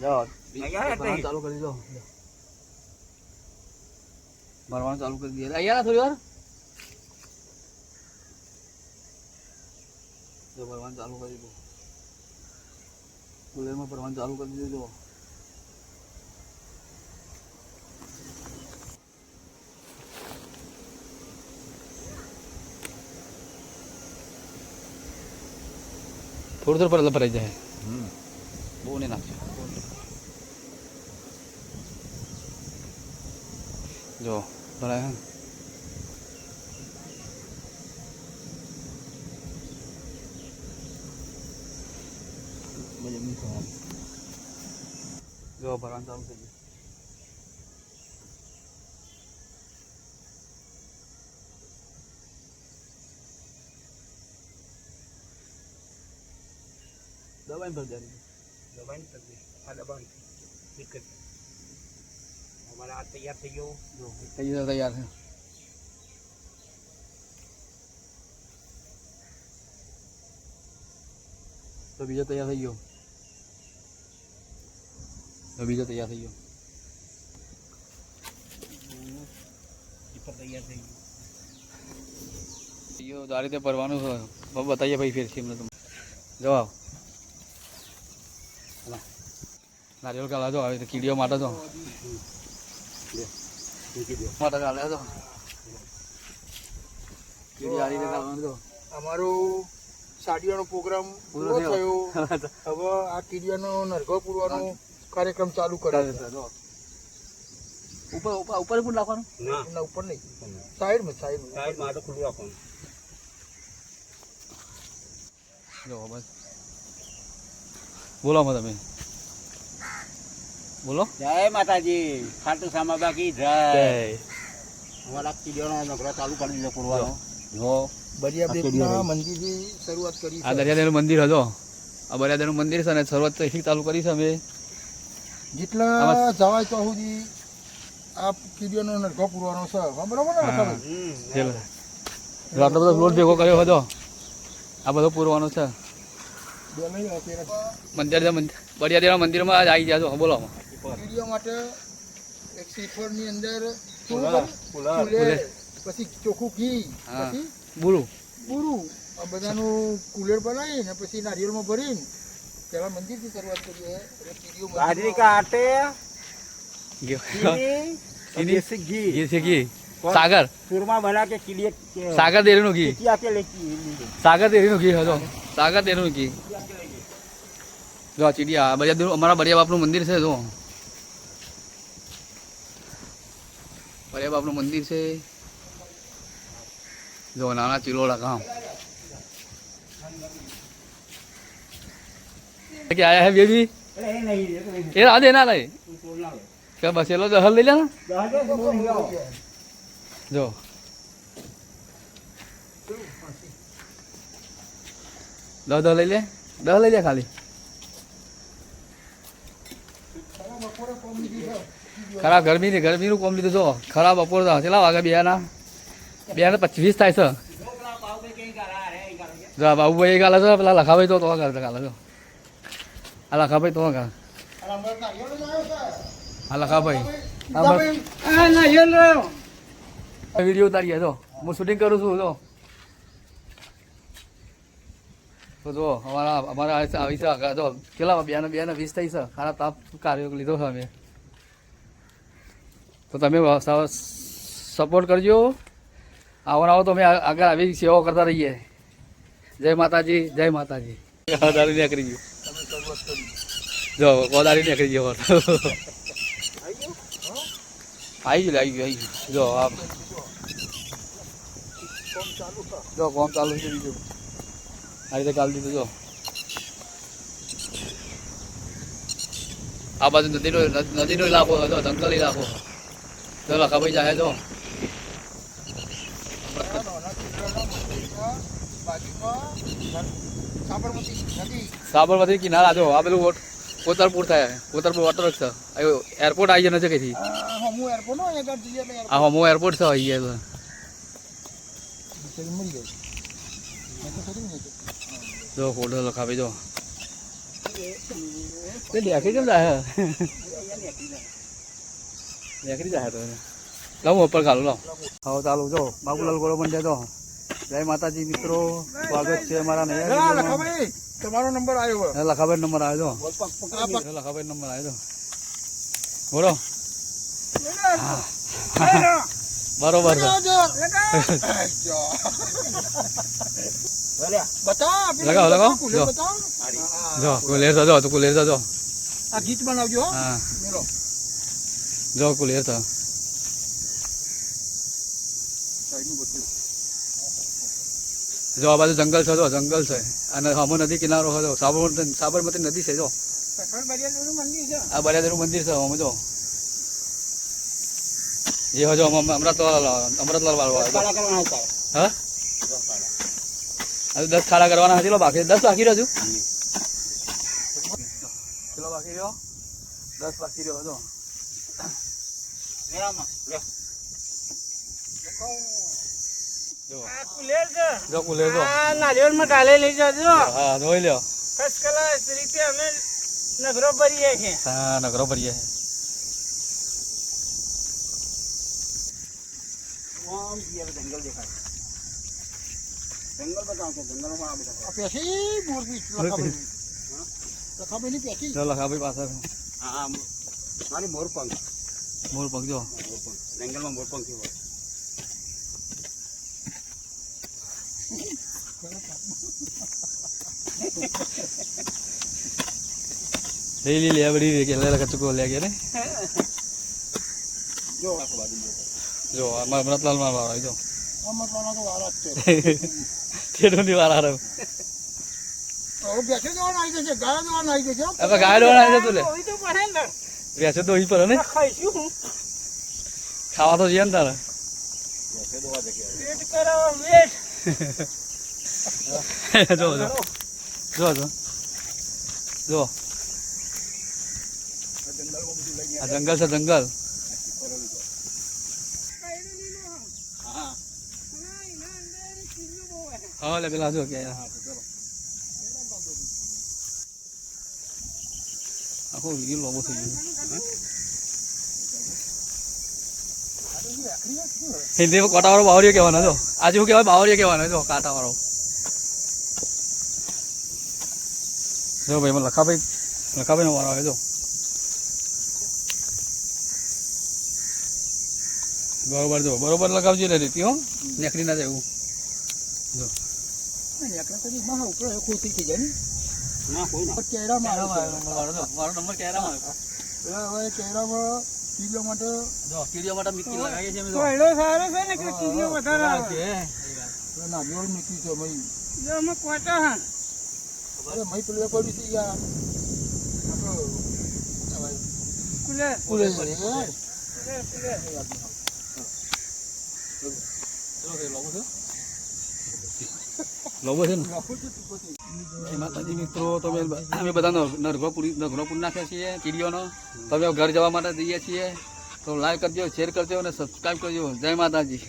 જાઓ ચાલુ કરી દો ભરવાનું ચાલુ કરી દઈએ અહીંયા થોડી વાર જો ભરવાનું ચાલુ કરી દો કુલેરમાં ભરવાનું ચાલુ કરી દીધું થોડું થોડું પર ભરાઈ જાય બહુ નહીં નાખજો જો ભરાય હે જો ભરવાનું ચાલુ થઈ ગયું દબાઈ ભર દેવાની દબાઈ ભર દે આ દબાઈ દિક્કત અમારા આ તૈયાર થઈ ગયો જો તૈયાર છે તો બીજો તૈયાર થઈ ગયો તૈયાર થઈ ગયો આ રીતે ભરવાનું બતાવીએ ભાઈ ફેર છે જવાબ નારિયેળ કાલા જો આવી રીતે કીડીઓ માટે તો માટે કાલે તો કીડી આ રીતે કાલવાનું તો અમારો સાડિયાનો પ્રોગ્રામ પૂરો થયો હવે આ કીડિયાનો નરગો પૂરવાનો કાર્યક્રમ ચાલુ કર્યો ઉપર ઉપર ઉપર પણ રાખવાનું ના ઉપર નહીં સાઈડ માં તો ખુલ્લું રાખવાનું જો બસ બોલો તમે બોલો જય માતાજી ખાટુ સામા બાકી જય અમારા કીડિયાનો નગરો ચાલુ કરી દીધો પૂરવાનો જો બરિયાદેવના મંદિરથી શરૂઆત કરી આ દરિયાદેવનું મંદિર હતો આ બરિયાદેવનું મંદિર છે ને શરૂઆત તો અહીંથી ચાલુ કરી છે અમે જેટલા જવાય તો સુધી આ કીડિયાનો નરગો પૂરવાનો છે બરાબર ને આટલો બધો લોટ ભેગો કર્યો હતો આ બધો પૂરવાનો છે મંદિર બરિયાદેવના મંદિરમાં આજ આવી ગયા છો બોલો કીડિયા માટે એક શ્રીફળની અંદર પછી ચોખ્ખું ઘી પછી બુરું આ બધાનું કુલેર બનાવી ને પછી નારિયેળમાં ભરીને પેલા મંદિરથી શરૂઆત કરીએ बाजरी का आटे ઘી સાગર चूरमा बना के किलिए સાગર દેરીનું ઘી के लेके સાગર દેરીનું ઘી હતો સાગર દેરીનું ઘી જો ચીડિયા બરિયા અમારા બરિયા બાપનું મંદિર છે જો બરિયા બાપનું મંદિર છે જો નાના ચિલોડા ગામ क्या आया है बेबी ये आ देना नहीं क्या बस चलो हल ले लेना जो दो ले ले खाली खराब गर्मी નું કોમ લીધું જો ખરાબ બપોર ચેલા વાગે બેના 25 થાય છે જો બાબુભાઈ ગાલે છે પેલા લખાભાઈ તો ગાલે જો આ લખાભાઈ તો કા આ લખાભાઈ વિડીયો ઉતારીએ તો હું શૂટિંગ કરું છું જો અમારા આવી છે તો કેટલા 20 થઈ છે ખારા તાપ કાર્યો લીધો છે અમે તો તમે સપોર્ટ કરજો આવો તો અમે આગળ આવી સેવા કરતા રહીએ જય માતાજી દારી નીકળી ગયું જો ગોદારી નીકળી ગયો આવી ગયું જો આપ જો કોમ ચાલુ થઈ ગયું આ રીતે કાઢી દીધું જો આ બાજુ નદીનો ઇલાકો હતો જંગલ ઇલાકો તો લખાભાઈ જાય તો સાબરમતી કિનારા જો આ પેલું કોતરપુર થાય કોતરપુર વોટર છે એરપોર્ટ આવી જાય છે કઈથી હા હમો એરપોર્ટ છે અહીંયા જો ફોટો લખાવી જો તે લેખી કેમ જાય લેખરી જાય તો લાવ હું ઉપર ખાલું લાવ હવે ચાલુ જો બાબુલાલ ગોળો મંડ્યા તો જય માતાજી મિત્રો સ્વાગત છે અમારા નૈયા લખાભાઈ તમારો નંબર આવ્યો લખાભાઈ નંબર આવ્યો તો લખાભાઈ નંબર આવ્યો તો બોલો બરોબર છે લગાવો લગાવો જો જો કુલેર તો જો તું કુલેર તો જો આ ગીત બનાવજો હા મેલો જો કુલેર તો જો આ બાજુ જંગલ છે જો જંગલ છે અને હમો નદી કિનારો હતો સાબરમતી નદી છે જો આ બરિયાદેવનું મંદિર છે હમ જો એ હજો અમૃતલાલ વાળો હા હજુ 10 ખાડા કરવાના હતી બાકી 10 બાકી રહ્યો પેલો બાકી રહ્યો 10 બાકી રહ્યો હતો જો કુલેર જો નારિયેળ માં ઢાલે લઈ જજો હા જોઈ લ્યો ફર્સ્ટ ક્લાસ રીતે અમે નગરો ભરીએ છીએ હા નગરો ભરીએ જંગલ દેખાય જંગલ બતાવો કે જંગલમાં આ બધા આ પેશી મોરબી લખાભાઈ ની પેશી જો લખાભાઈ પાસે હા મારી મોરપંખ મોર પગ જો મોરપંખ જંગલમાં મોરપંખ હોય ડેલી લે બડી કે લે કચકો લે કે ને જો આખો બાજુ જો અમૃતલાલ માં વાળો જો અમરલાલનો તો વાળા જ છે તેડોની વાળા રે હવે પેશી જવાના આવી જશે ગાય જવાના આવી જશે હવે ગાય ડોળા છે તું લે કોઈ તો પડે ને વેચે તો ઈ પર ને ખાઈશું ખાવા તો જીએ ને તારે વેટ કરો વેટ જો જો જો જો જો આ જંગલ છે જંગલ હા હા લે પેલા જો કે આખો વિડીયો લોબો થઈ ગયો હિન્દીમાં કાંટાવાળો બાવરિયો કહેવાનો જો આજે હું કહેવાય બાવરિયો કહેવાનો જો કાંટાવાળો જો ભાઈ મને લખાભાઈ નો વારો આવે જો બરોબર જો બરોબર લગાવજો એટલે રીતિ હો નેકડી ના જાય એવું જો મારા ઉપર ખોટી થઈ જાય ને ના કોઈ ના કેરામાં મારો નંબર કેરામાં હવે કેરામાં કિલો માટે જો કીડીઓ માટે મિક્કી લગાવીએ છીએ અમે જો કોયડો સારો છે ને કે કીડીઓ વધારે આવે નારિયેળ મીઠી છે મય જો અમે કોટા હા અરે મય પેલું પડી હતી યાર કુલે કુલે લોબો છે ને એ માતાજી મિત્રો તમે અમે બધા નરઘો પૂરી નાખ્યા છીએ કીડીઓનો તમે ઘર જવા માટે જઈએ છીએ તો લાઈક કરજો શેર કરજો અને સબસ્ક્રાઈબ કરજો જય માતાજી.